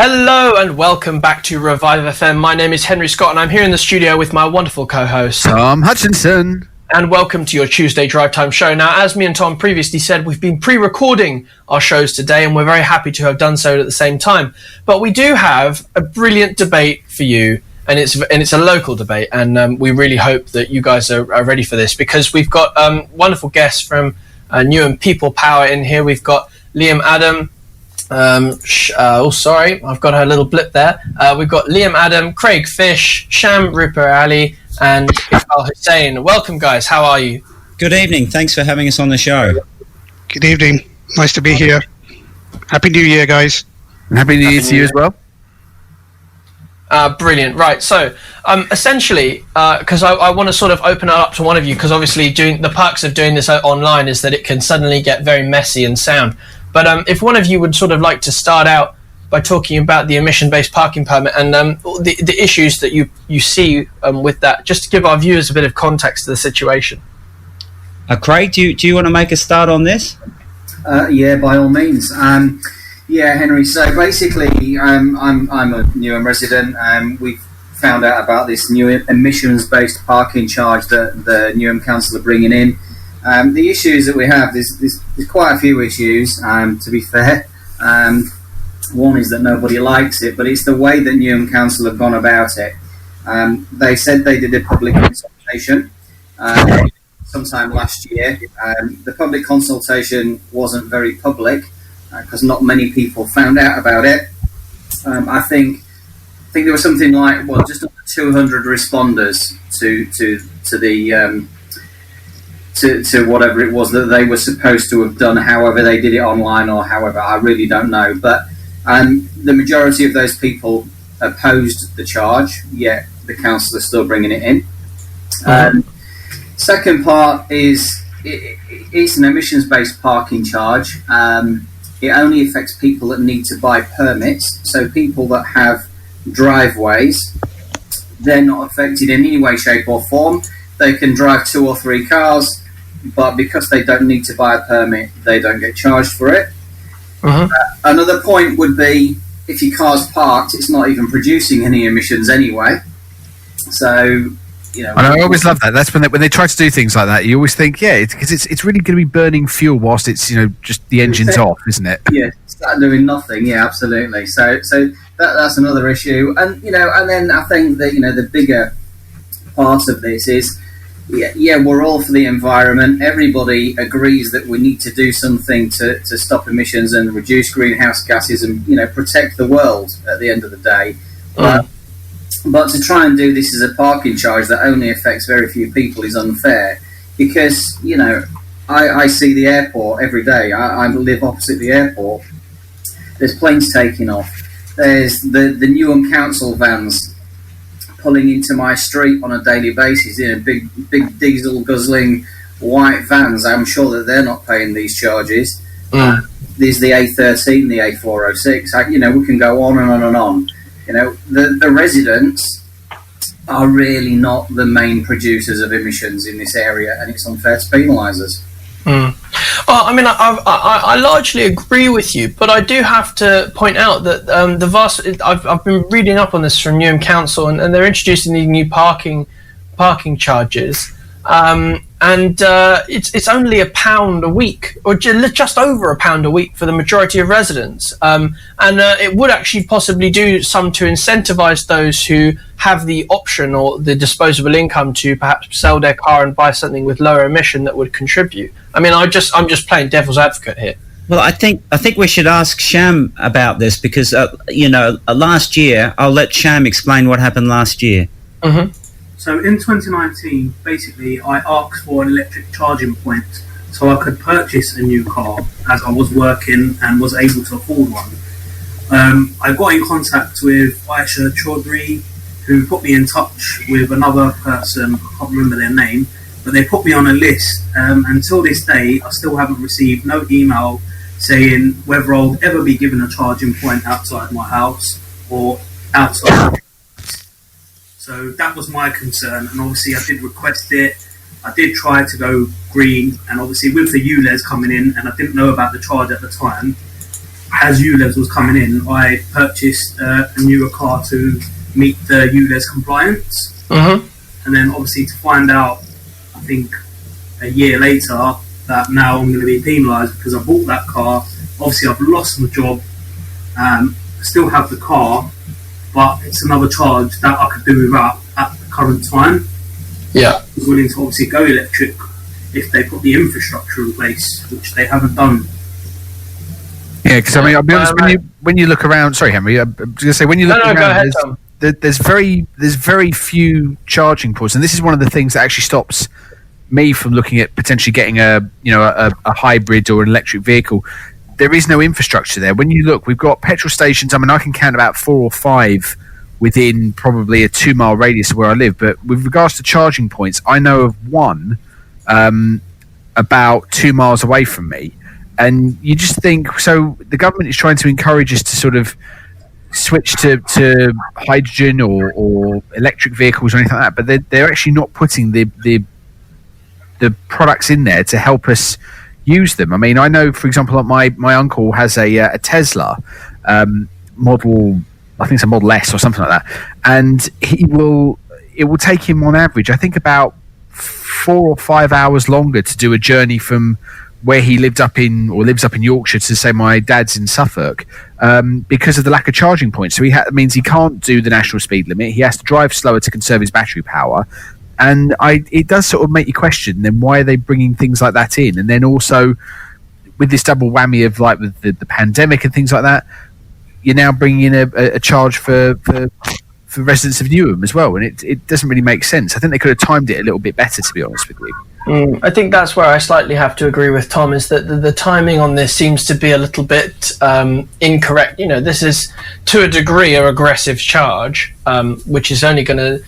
Hello and welcome back to ReviveFM. My name is Henry Scott and I'm here in the studio with my wonderful co-host Tom Hutchinson. And welcome to your Tuesday Drive Time show. Now, as me and Tom previously said, we've been pre-recording our shows today and we're very happy to have done so at the same time. But we do have a brilliant debate for you, and it's a local debate, and we really hope that you guys are ready for this, because we've got wonderful guests from Newham People Power in here. We've got Liam Adam. Sorry, I've got a little blip there. We've got Liam Adam, Craig Fish, Sham Ruparelia, and Iqbal Hussain. Welcome, guys. How are you? Good evening. Thanks for having us on the show. Good evening. Nice to be here. Happy New Year, guys. And Happy New Year to you as well. Brilliant. Right. So, essentially, because I want to sort of open it up to one of you, because obviously the perks of doing this online is that it can suddenly get very messy and sound. But if one of you would sort of like to start out by talking about the emission-based parking permit and the issues that you see with that, just to give our viewers a bit of context to the situation. Craig, do you want to make a start on this? Yeah, by all means. Yeah, Henry. So basically, I'm a Newham resident. We found out about this new emissions-based parking charge that the Newham Council are bringing in. The issues that we have, there's quite a few issues, to be fair. One is that nobody likes it, but it's the way that Newham Council have gone about it. They said they did a public consultation sometime last year. The public consultation wasn't very public because not many people found out about it. I think there was something like just under 200 responders to whatever it was that they were supposed to have done, however they did it online or however, I really don't know. But the majority of those people opposed the charge, yet the council is still bringing it in. Second part is it's an emissions-based parking charge. It only affects people that need to buy permits, so people that have driveways, they're not affected in any way, shape or form. They can drive 2 or 3 cars, but because they don't need to buy a permit, they don't get charged for it. Another point would be, if your car's parked, it's not even producing any emissions anyway. So, you know. And I always love that. That's when they try to do things like that. You always think, because it's really going to be burning fuel whilst it's just the engine's off, isn't it? Yeah, it's doing nothing. Yeah, absolutely. So that's another issue. And and then I think that the bigger part of this is. Yeah, we're all for the environment. Everybody agrees that we need to do something to stop emissions and reduce greenhouse gases and protect the world at the end of the day. But to try and do this as a parking charge that only affects very few people is unfair, because I see the airport every day. I live opposite the airport. There's planes taking off. There's the Newham Council vans pulling into my street on a daily basis in big diesel guzzling white vans. I'm sure that they're not paying these charges. There's the A13, the A406. We can go on and on and on. The residents are really not the main producers of emissions in this area, and it's unfair to penalise us. Well, I mean, I largely agree with you, but I do have to point out that I've been reading up on this from Newham Council, and they're introducing these new parking charges, and it's only £1 a week, or just over £1 a week for the majority of residents, and it would actually possibly do some to incentivise those who have the option or the disposable income to perhaps sell their car and buy something with lower emission that would contribute. I mean, I'm just playing devil's advocate here. Well, I think we should ask Sham about this because last year, I'll let Sham explain what happened last year. So in 2019, basically, I asked for an electric charging point so I could purchase a new car as I was working and was able to afford one. I got in contact with Aisha Chaudhry, who put me in touch with another person, I can't remember their name, but they put me on a list. Until this day, I still haven't received no email saying whether I'll ever be given a charging point outside my house or outside. So that was my concern, and obviously I did request it. I did try to go green, and obviously with the ULEZ coming in, and I didn't know about the charge at the time, as ULEZ was coming in, I purchased a newer car to meet the ULEZ compliance. Mm-hmm. And then obviously to find out, I think a year later, that now I'm going to be penalised because I bought that car. Obviously I've lost my job, I still have the car, but it's another charge that I could do without at the current time. Yeah. I was willing to obviously go electric if they put the infrastructure in place, which they haven't done. Yeah, because I mean, I'll be honest. When you look around, sorry, Henry, I'm just going to say when you look around, go ahead, Tom. there's very few charging ports, and this is one of the things that actually stops me from looking at potentially getting a hybrid or an electric vehicle. There is no infrastructure there. When you look, we've got petrol stations. I mean, I can count about 4 or 5 within probably a 2-mile radius of where I live. But with regards to charging points, I know of one about 2 miles away from me. And you just think, so the government is trying to encourage us to sort of switch to hydrogen or electric vehicles or anything like that, but they're actually not putting the products in there to help us use them. I mean, I know, for example, my uncle has a Tesla model, I think it's a Model S or something like that, and it will take him on average, I think, about 4 or 5 hours longer to do a journey from where he lives up in Yorkshire to, say, my dad's in Suffolk, because of the lack of charging points. So it means he can't do the national speed limit. He has to drive slower to conserve his battery power. And it does sort of make you question, then why are they bringing things like that in? And then also with this double whammy of like with the pandemic and things like that, you're now bringing in a charge for residents of Newham as well. And it doesn't really make sense. I think they could have timed it a little bit better, to be honest with you. I think that's where I slightly have to agree with Tom, is that the timing on this seems to be a little bit incorrect. You know, this is to a degree a regressive charge, which is only going to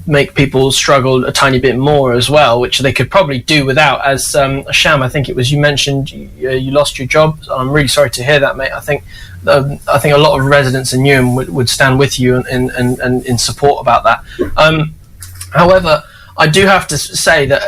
make people struggle a tiny bit more as well, which they could probably do without. As Sham, I think it was, you mentioned you lost your job. I'm really sorry to hear that, mate. I think a lot of residents in Newham would stand with you and in support about that. However, I do have to say that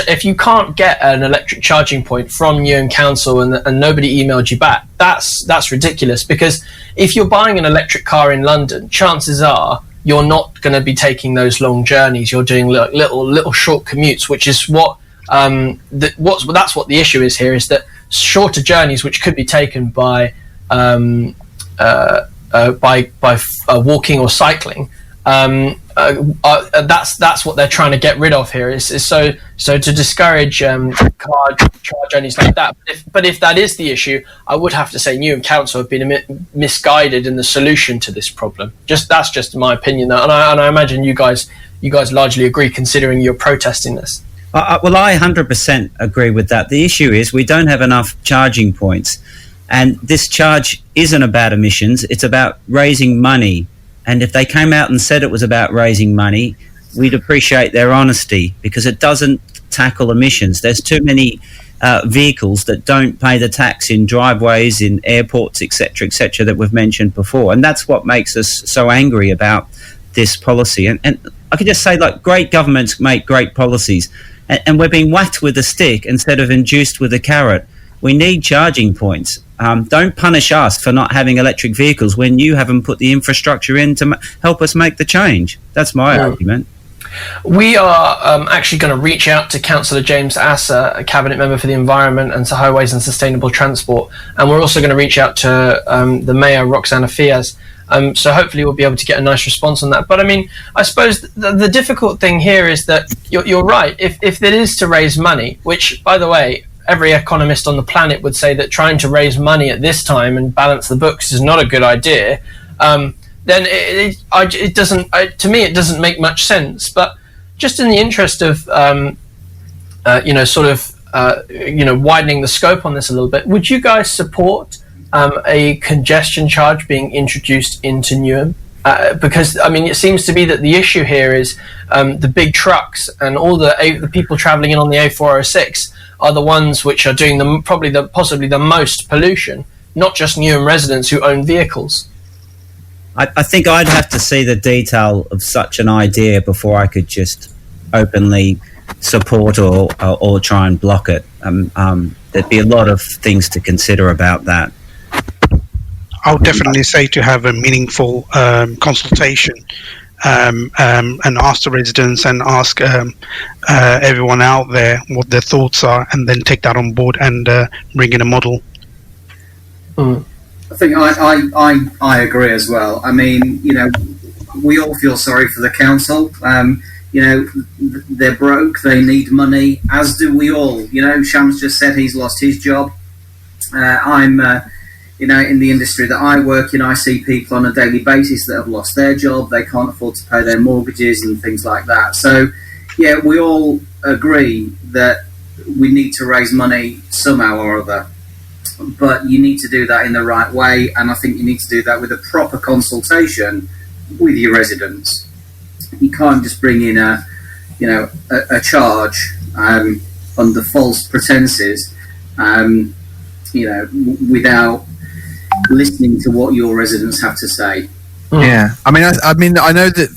if you can't get an electric charging point from Newham Council and nobody emailed you back, that's ridiculous. Because if you're buying an electric car in London, chances are you're not going to be taking those long journeys. You're doing little short commutes, which is that's what the issue is here. Is that shorter journeys, which could be taken by walking or cycling. That's what they're trying to get rid of here. Is so to discourage car journeys like that. But if that is the issue, I would have to say Newham Council have been misguided in the solution to this problem. That's just my opinion, and I imagine you guys largely agree, considering you're protesting this. Well, I 100% agree with that. The issue is we don't have enough charging points, and this charge isn't about emissions. It's about raising money. And if they came out and said it was about raising money, we'd appreciate their honesty, because it doesn't tackle emissions. There's too many vehicles that don't pay the tax in driveways, in airports, etc., that we've mentioned before. And that's what makes us so angry about this policy. And I could just say, like, great governments make great policies. And we're being whacked with a stick instead of induced with a carrot. We need charging points. Don't punish us for not having electric vehicles when you haven't put the infrastructure in to help us make the change. That's my argument. We are actually going to reach out to Councillor James Asser, a Cabinet Member for the Environment and Highways and Sustainable Transport, and we're also going to reach out to the Mayor, Roxana Fiaz. So hopefully we'll be able to get a nice response on that. But I mean, I suppose the difficult thing here is that you're right. If it is to raise money, which, by the way, every economist on the planet would say that trying to raise money at this time and balance the books is not a good idea, then it doesn't. To me, it doesn't make much sense. But just in the interest of widening the scope on this a little bit, would you guys support a congestion charge being introduced into Newham? Because I mean, it seems to be that the issue here is the big trucks and all the people travelling in on the A406 are the ones which are doing possibly the most pollution, not just Newham residents who own vehicles. I think I'd have to see the detail of such an idea before I could just openly support or try and block it. There'd be a lot of things to consider about that. I would definitely say to have a meaningful consultation and ask the residents and ask everyone out there what their thoughts are, and then take that on board and bring in a model. I think I agree as well. I mean, we all feel sorry for the council. They're broke, they need money, as do we all. Sham's just said he's lost his job. I'm in the industry that I work in, I see people on a daily basis that have lost their job, they can't afford to pay their mortgages and things like that. So, yeah, we all agree that we need to raise money somehow or other. But you need to do that in the right way, and I think you need to do that with a proper consultation with your residents. You can't just bring in a charge under false pretenses, without listening to what your residents have to say. Yeah, I mean, I know that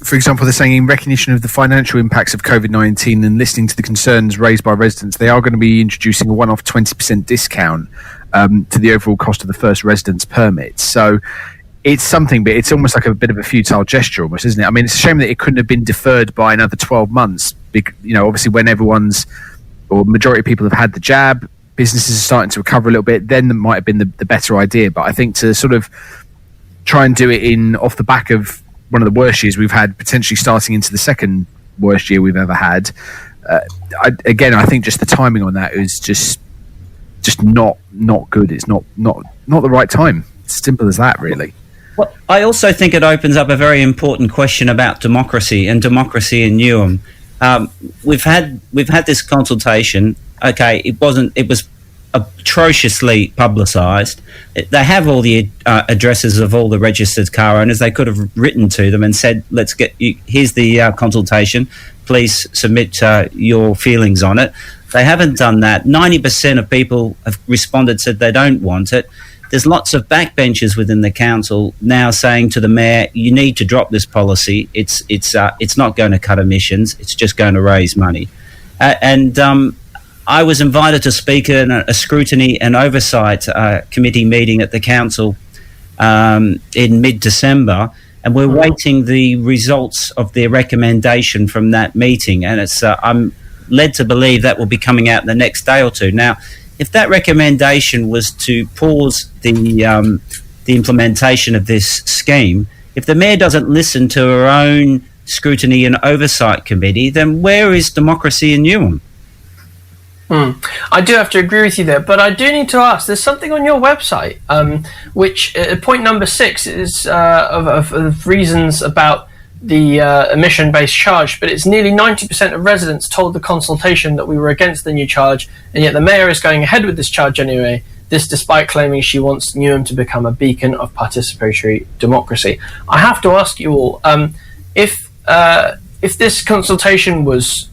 for example, they're saying in recognition of the financial impacts of COVID-19 and listening to the concerns raised by residents, they are going to be introducing a one-off 20% discount to the overall cost of the first residence permit. So it's something, but it's almost like a bit of a futile gesture, almost, isn't it? I mean, it's a shame that it couldn't have been deferred by another 12 months. Obviously, when majority of people have had the jab, businesses are starting to recover a little bit. Then that might have been the better idea. But I think to sort of try and do it off the back of one of the worst years we've had, potentially starting into the second worst year we've ever had. I think just the timing on that is just not good. It's not the right time. It's simple as that, really. Well, I also think it opens up a very important question about democracy and democracy in Newham. We've had this consultation. Okay, it was atrociously publicised. They have all the addresses of all the registered car owners. They could have written to them and said, here's the consultation, please submit your feelings on it. They haven't done that. 90% of people have responded, said they don't want it. There's lots of backbenchers within the council now saying to the mayor, you need to drop this policy. It's not going to cut emissions, it's just going to raise money. I was invited to speak at a scrutiny and oversight committee meeting at the council in mid-December, and we're waiting the results of their recommendation from that meeting, and I'm led to believe that will be coming out in the next day or two. Now, if that recommendation was to pause the implementation of this scheme, if the mayor doesn't listen to her own scrutiny and oversight committee, then where is democracy in Newham? I do have to agree with you there, but I do need to ask, there's something on your website, which point number 6 is of reasons about the emission-based charge, but it's nearly 90% of residents told the consultation that we were against the new charge, and yet the mayor is going ahead with this charge anyway, this despite claiming she wants Newham to become a beacon of participatory democracy. I have to ask you all, if this consultation was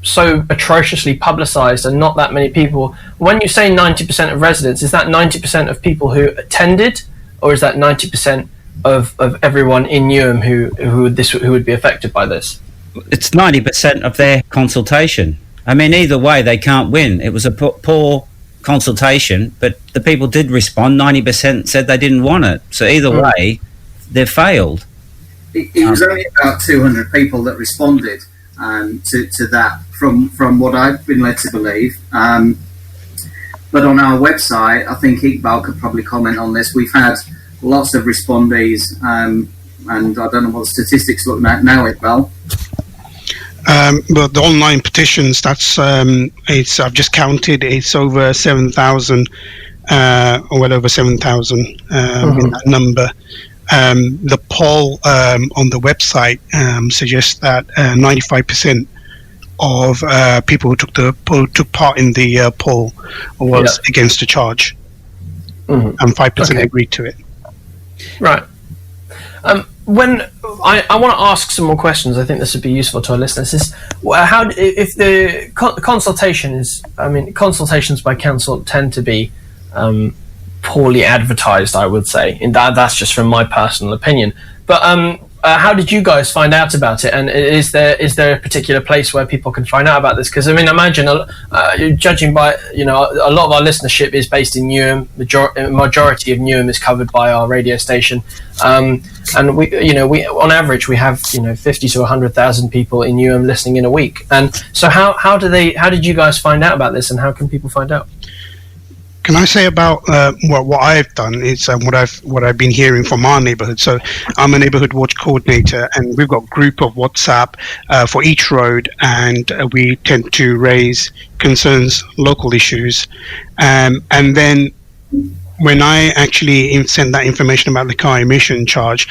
so atrociously publicised and not that many people, when you say 90% of residents, is that 90% of people who attended, or is that 90% of everyone in Newham who would be affected by this? It's 90% of their consultation. I mean, either way, they can't win. It was a poor consultation, but the people did respond. 90% said they didn't want it. So either way, they've failed. It was only about 200 people that responded to that, from what I've been led to believe. But on our website, I think Iqbal could probably comment on this. We've had lots of respondees, and I don't know what the statistics look like now, Iqbal. But the online petitions, I've just counted, it's over 7,000, well over 7,000 in that number. The poll on the website suggests that 95% of people who took part in the poll was against the charge, and 5% agreed to it. Right. When I want to ask some more questions, I think this would be useful to our listeners. If the consultation is, I mean, consultations by council tend to be poorly advertised, I would say, and that's just from my personal opinion. But how did you guys find out about it? And is there a particular place where people can find out about this? Because I mean, imagine judging by a lot of our listenership is based in Newham. Majority of Newham is covered by our radio station, and we on average we have 50 to 100,000 people in Newham listening in a week. And so how did you guys find out about this, and how can people find out? Can I say about what I've done is what I've been hearing from our neighbourhood. So I'm a neighbourhood watch coordinator, and we've got a group of WhatsApp for each road, and we tend to raise concerns, local issues, and then when I actually send that information about the car emission charge,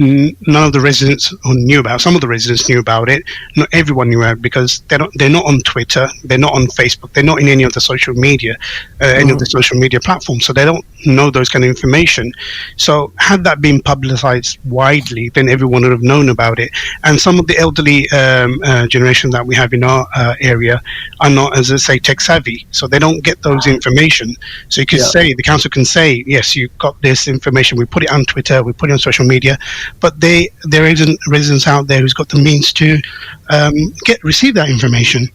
none of the residents knew about it. Some of the residents knew about it. Not everyone knew about it, because they're not on Twitter, they're not on Facebook, they're not in any of the social media, any of the social media platforms, so they don't know those kind of information. So had that been publicized widely, then everyone would have known about it. And some of the elderly generation that we have in our area are not, as I say, tech savvy, so they don't get those information. So you could say, the council can say, yes, you got this information, we put it on Twitter, we put it on social media, but there isn't residents out there who's got the means to receive that information.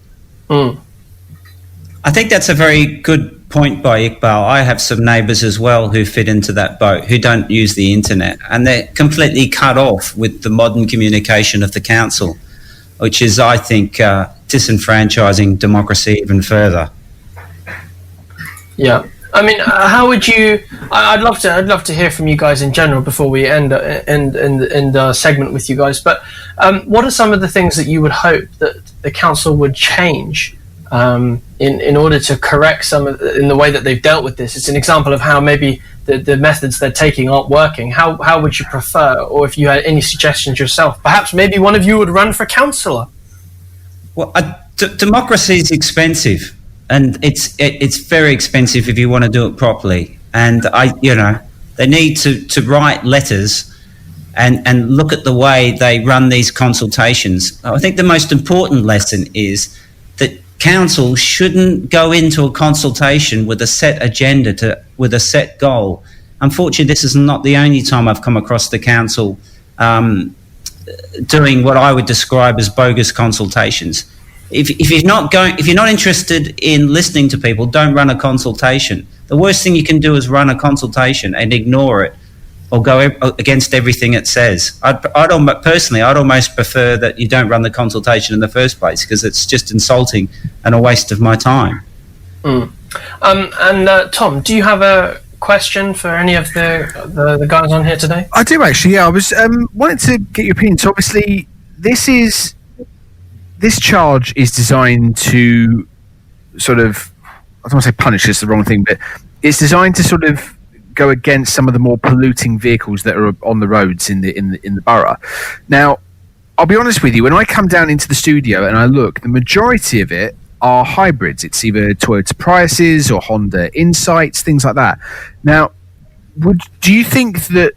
I think that's a very good point by Iqbal. I have some neighbours as well who fit into that boat, who don't use the internet, and they're completely cut off with the modern communication of the council, which is, I think, disenfranchising democracy even further. Yeah. I mean, how would you? I'd love to hear from you guys in general before we end the segment with you guys. But what are some of the things that you would hope that the council would change in order to correct some in the way that they've dealt with this? It's an example of how maybe the methods they're taking aren't working. How would you prefer, or if you had any suggestions yourself, perhaps maybe one of you would run for councillor? Well, democracy is expensive. And it's very expensive if you want to do it properly. And they need to write letters and look at the way they run these consultations. I think the most important lesson is that council shouldn't go into a consultation with a set agenda, with a set goal. Unfortunately, this is not the only time I've come across the council doing what I would describe as bogus consultations. If you're not interested in listening to people, don't run a consultation. The worst thing you can do is run a consultation and ignore it, or go against everything it says. I'd almost prefer that you don't run the consultation in the first place, because it's just insulting and a waste of my time. Tom, do you have a question for any of the guys on here today? I do, actually. Yeah, I was wanted to get your opinion. So obviously, this charge is designed to sort of, I don't want to say punish, is the wrong thing, but it's designed to sort of go against some of the more polluting vehicles that are on the roads in the borough. Now, I'll be honest with you, when I come down into the studio and I look, the majority of it are hybrids. It's either Toyota Priuses or Honda Insights, things like that. Now, do you think that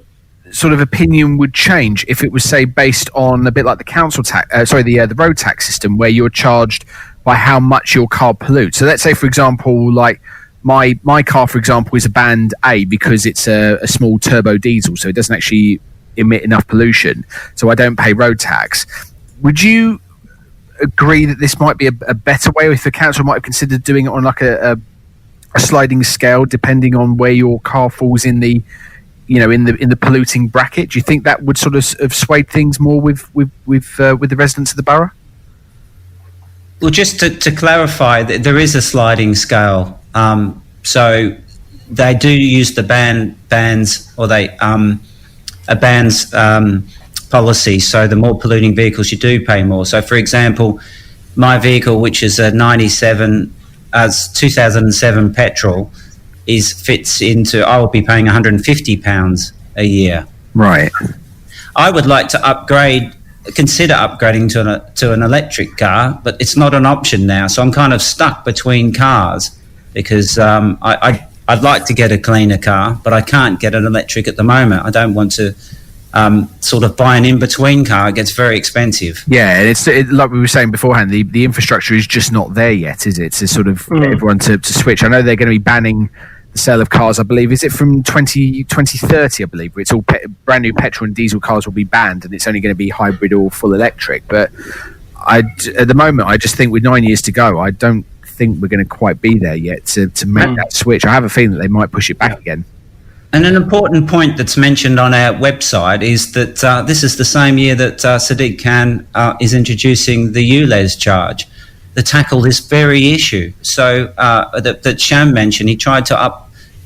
sort of opinion would change if it was, say, based on a bit like the council tax, the road tax system, where you're charged by how much your car pollutes? So let's say, for example, like my car, for example, is a band A because it's a small turbo diesel, so it doesn't actually emit enough pollution, so I don't pay road tax. Would you agree that this might be a better way, or if the council might have considered doing it on like a sliding scale, depending on where your car falls in the in the polluting bracket? Do you think that would sort of have swayed things more with the residents of the borough? Well, just to clarify, there is a sliding scale. So they do use the bans, or a bans policy. So the more polluting vehicles, you do pay more. So, for example, my vehicle, which is a 97 as 2007 petrol, fits into, I will be paying £150 a year. Right. I would like to consider upgrading to an electric car, but it's not an option now. So I'm kind of stuck between cars, because I'd like to get a cleaner car, but I can't get an electric at the moment. I don't want to sort of buy an in-between car. It gets very expensive. Yeah, and like we were saying beforehand, the infrastructure is just not there yet, is it? To sort of get everyone to switch. I know they're going to be banning sale of cars, I believe, is it from 2030, I believe, where it's all brand new petrol and diesel cars will be banned and it's only going to be hybrid or full electric. But at the moment, I just think with 9 years to go, I don't think we're going to quite be there yet to make that switch. I have a feeling that they might push it back again. And an important point that's mentioned on our website is that this is the same year that Sadiq Khan is introducing the ULEZ charge to tackle this very issue. So that Sham mentioned, he tried to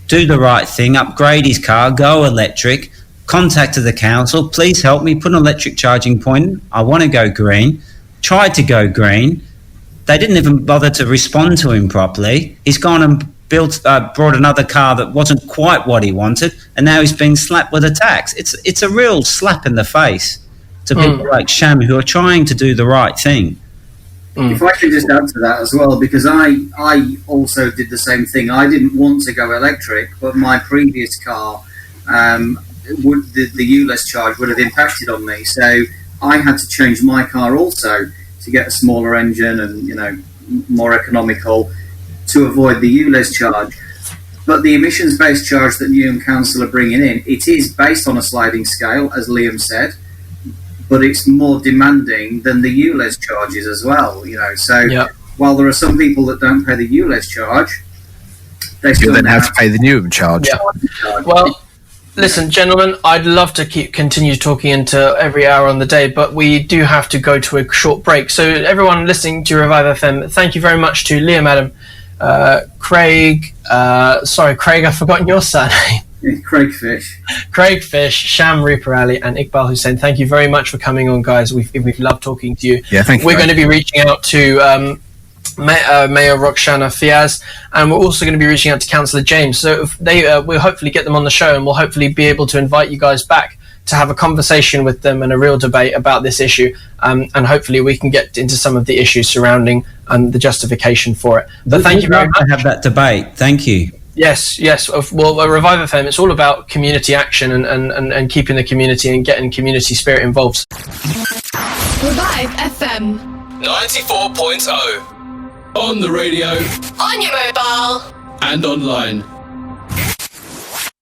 do the right thing, upgrade his car, go electric, contacted the council, please help me, put an electric charging point, I want to go green, tried to go green. They didn't even bother to respond to him properly. He's gone and brought another car that wasn't quite what he wanted, and now he's being slapped with a tax. It's a real slap in the face to people like Sham who are trying to do the right thing. If I could just add to that as well, because I also did the same thing. I didn't want to go electric, but my previous car, the ULEZ charge would have impacted on me. So I had to change my car also to get a smaller engine and more economical to avoid the ULEZ charge. But the emissions-based charge that Newham Council are bringing in, it is based on a sliding scale, as Liam said, but it's more demanding than the ULEZ charges as well. So while there are some people that don't pay the ULEZ charge, they still then have to pay the Newham charge. Yeah. Well, listen, gentlemen, I'd love to continue talking into every hour on the day, but we do have to go to a short break. So everyone listening to Revive FM, thank you very much to Liam, Adam, Craig, Craig, I've forgotten your surname. Craig Fish, Sham Ruparelia, and Iqbal Hussain. Thank you very much for coming on, guys. We've loved talking to you. Yeah, thank you. We're going to be reaching out to Mayor Roxana Fiaz, and we're also going to be reaching out to Councillor James. So if we'll hopefully get them on the show, and we'll hopefully be able to invite you guys back to have a conversation with them and a real debate about this issue. And hopefully we can get into some of the issues surrounding the justification for it. But thank you very much. To have that debate. Thank you. Yes. Well, Revive FM, it's all about community action and keeping the community and getting community spirit involved. Revive FM 94.0 on the radio, on your mobile and online.